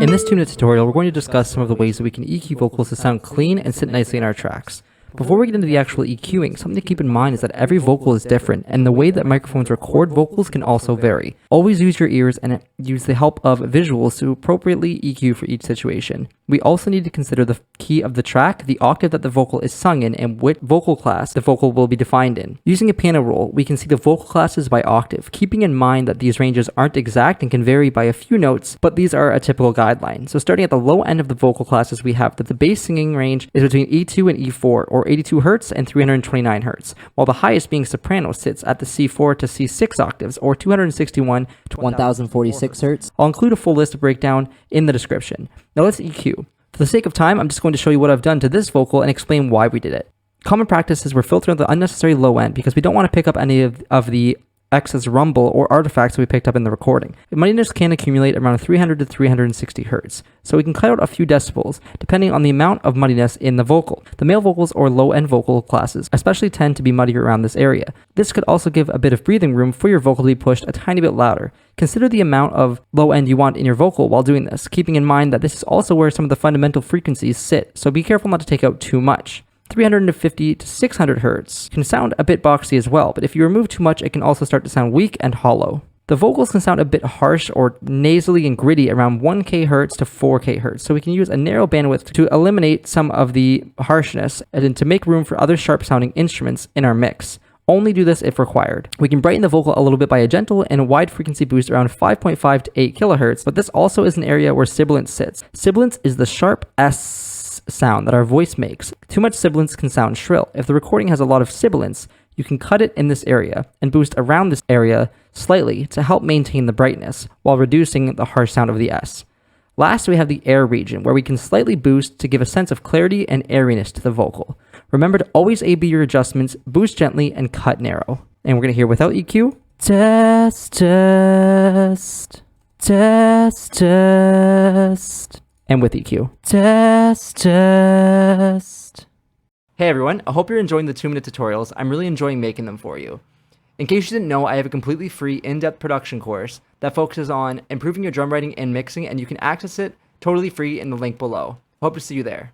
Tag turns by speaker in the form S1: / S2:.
S1: In this 2-minute tutorial, we're going to discuss some of the ways that we can EQ vocals to sound clean and sit nicely in our tracks. Before we get into the actual EQing, something to keep in mind is that every vocal is different, and the way that microphones record vocals can also vary. Always use your ears and use the help of visuals to appropriately EQ for each situation. We also need to consider the key of the track, the octave that the vocal is sung in, and what vocal class the vocal will be defined in. Using a piano roll, we can see the vocal classes by octave, keeping in mind that these ranges aren't exact and can vary by a few notes, but these are a typical guideline. So starting at the low end of the vocal classes, we have that the bass singing range is between E2 and E4, or 82 Hz and 329 Hz, while the highest being soprano sits at the C4 to C6 octaves, or 261 to 1046 Hz. I'll include a full list breakdown in the description. Now let's EQ. For the sake of time, I'm just going to show you what I've done to this vocal and explain why we did it. Common practice is we're filtering the unnecessary low end because we don't want to pick up any of the excess rumble or artifacts that we picked up in the recording. Muddiness can accumulate around 300 to 360 Hz, so we can cut out a few decibels depending on the amount of muddiness in the vocal. The male vocals or low-end vocal classes especially tend to be muddier around this area. This could also give a bit of breathing room for your vocal to be pushed a tiny bit louder. Consider the amount of low end you want in your vocal while doing this, keeping in mind that this is also where some of the fundamental frequencies sit, so be careful not to take out too much. 350 to 600 Hz can sound a bit boxy as well, but if you remove too much, it can also start to sound weak and hollow. The vocals can sound a bit harsh or nasally and gritty around 1K Hz to 4K Hz, so we can use a narrow bandwidth to eliminate some of the harshness and to make room for other sharp sounding instruments in our mix. Only do this if required. We can brighten the vocal a little bit by a gentle and wide frequency boost around 5.5 to 8 kHz, but this also is an area where sibilance sits. Sibilance is the sharp S sound that our voice makes. Too much sibilance can sound shrill. If the recording has a lot of sibilance, you can cut it in this area and boost around this area slightly to help maintain the brightness while reducing the harsh sound of the S. Last, we have the air region, where we can slightly boost to give a sense of clarity and airiness to the vocal. Remember to always A/B your adjustments, boost gently, and cut narrow. And we're going to hear without EQ. Test, test, test, test. And with EQ. Test, test. Hey everyone, I hope you're enjoying the 2-minute tutorials. I'm really enjoying making them for you. In case you didn't know, I have a completely free in-depth production course that focuses on improving your drum writing and mixing, and you can access it totally free in the link below. Hope to see you there.